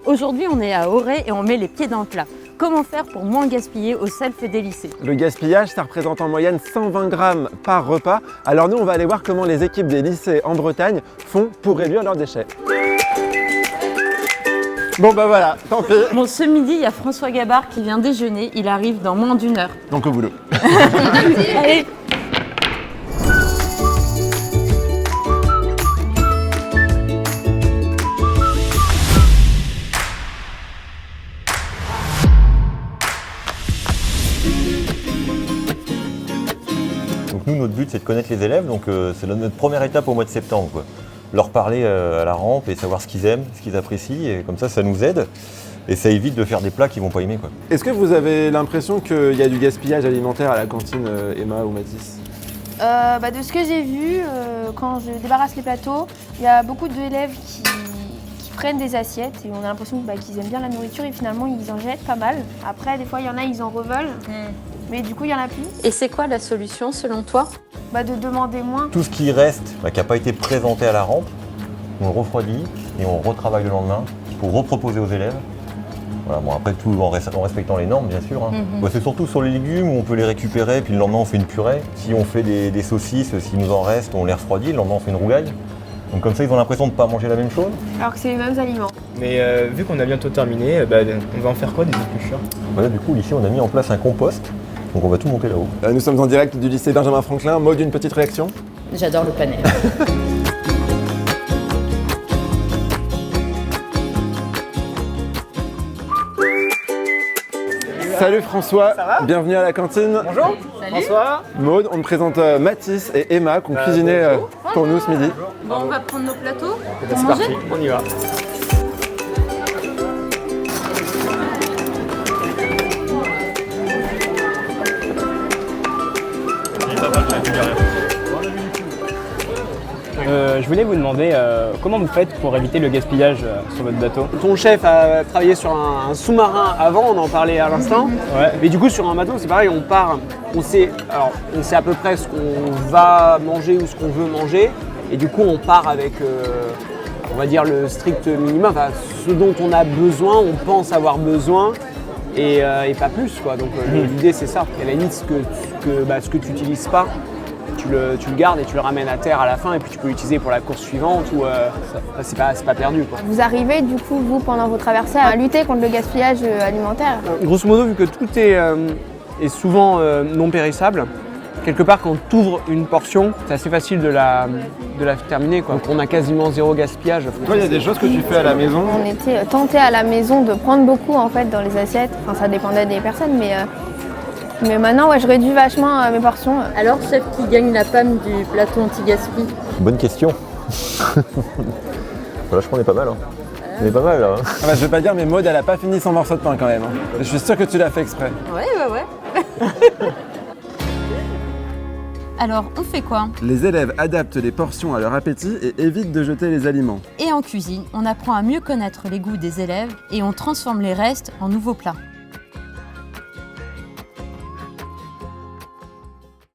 Aujourd'hui, on est à Auray et on met les pieds dans le plat. Comment faire pour moins gaspiller au self des lycées? Le gaspillage, ça représente en moyenne 120 grammes par repas. Alors nous, on va aller voir comment les équipes des lycées en Bretagne font pour réduire leurs déchets. Bon bah voilà, tant pis. Bon, ce midi, il y a François Gabard qui vient déjeuner. Il arrive dans moins d'1 heure. Donc au boulot. Allez. Donc nous, notre but, c'est de connaître les élèves, donc c'est notre première étape au mois de septembre, quoi. Leur parler à la rampe et savoir ce qu'ils aiment, ce qu'ils apprécient, et comme ça nous aide. Et ça évite de faire des plats qu'ils vont pas aimer, quoi. Est-ce que vous avez l'impression qu'il y a du gaspillage alimentaire à la cantine, Emma ou Mathis? De ce que j'ai vu, quand je débarrasse les plateaux, il y a beaucoup d'élèves qui prennent des assiettes et on a l'impression qu'ils aiment bien la nourriture et finalement ils en jettent pas mal. Après, des fois, il y en a, ils en reveulent, mais du coup, il y en a plus. Et c'est quoi la solution selon toi? De demander moins. Tout ce qui reste, qui n'a pas été présenté à la rampe, on le refroidit et on retravaille le lendemain pour reproposer aux élèves. Voilà, bon, après tout en respectant les normes, bien sûr. C'est surtout sur les légumes où on peut les récupérer, puis le lendemain on fait une purée. Si on fait des saucisses, s'il nous en reste, on les refroidit, le lendemain on fait une rougaille. Donc comme ça, ils ont l'impression de ne pas manger la même chose. Alors que c'est les mêmes aliments. Mais vu qu'on a bientôt terminé, on va en faire quoi des épluchures? Voilà, du coup, au lycée, on a mis en place un compost. Donc on va tout monter là-haut. Nous sommes en direct du lycée Benjamin Franklin. Maud, une petite réaction? J'adore le panel. Salut François, bienvenue à la cantine. Bonjour. Salut. Bonsoir. Maud, on te présente Mathis et Emma qui ont cuisiné pour nous ce midi. Bon, on va prendre nos plateaux. C'est Pour parti, manger. on y va. Je voulais vous demander comment vous faites pour éviter le gaspillage sur votre bateau? Ton chef a travaillé sur un sous-marin avant, on en parlait à l'instant. Ouais. Mais du coup, sur un bateau, c'est pareil, on part, on sait à peu près ce qu'on va manger ou ce qu'on veut manger. Et du coup, on part avec, on va dire, le strict minimum, enfin, ce dont on a besoin, on pense avoir besoin et pas plus, quoi. Donc l'idée, c'est ça. Et à la limite, ce que tu n'utilises pas, tu le gardes et tu le ramènes à terre à la fin et puis tu peux l'utiliser pour la course suivante ou c'est pas perdu, quoi. Vous arrivez du coup, vous, pendant vos traversées, à lutter contre le gaspillage alimentaire? Grosso modo, vu que tout est souvent non périssable, quelque part quand tu ouvres une portion, c'est assez facile de la terminer, quoi. Donc on a quasiment zéro gaspillage. Toi, il y a des choses que tu fais à la maison? On était tentés à la maison de prendre beaucoup en fait dans les assiettes. Enfin, ça dépendait des personnes, mais maintenant, je réduis vachement mes portions. Alors, chef qui gagne la palme du plateau anti-gaspi? Bonne question. Voilà, je crois qu'on est pas mal. On est pas mal là. Je vais pas dire, mais Maud, elle a pas fini son morceau de pain quand même. Je suis sûr que tu l'as fait exprès. Ouais. Alors, on fait quoi? Les élèves adaptent les portions à leur appétit et évitent de jeter les aliments. Et en cuisine, on apprend à mieux connaître les goûts des élèves et on transforme les restes en nouveaux plats.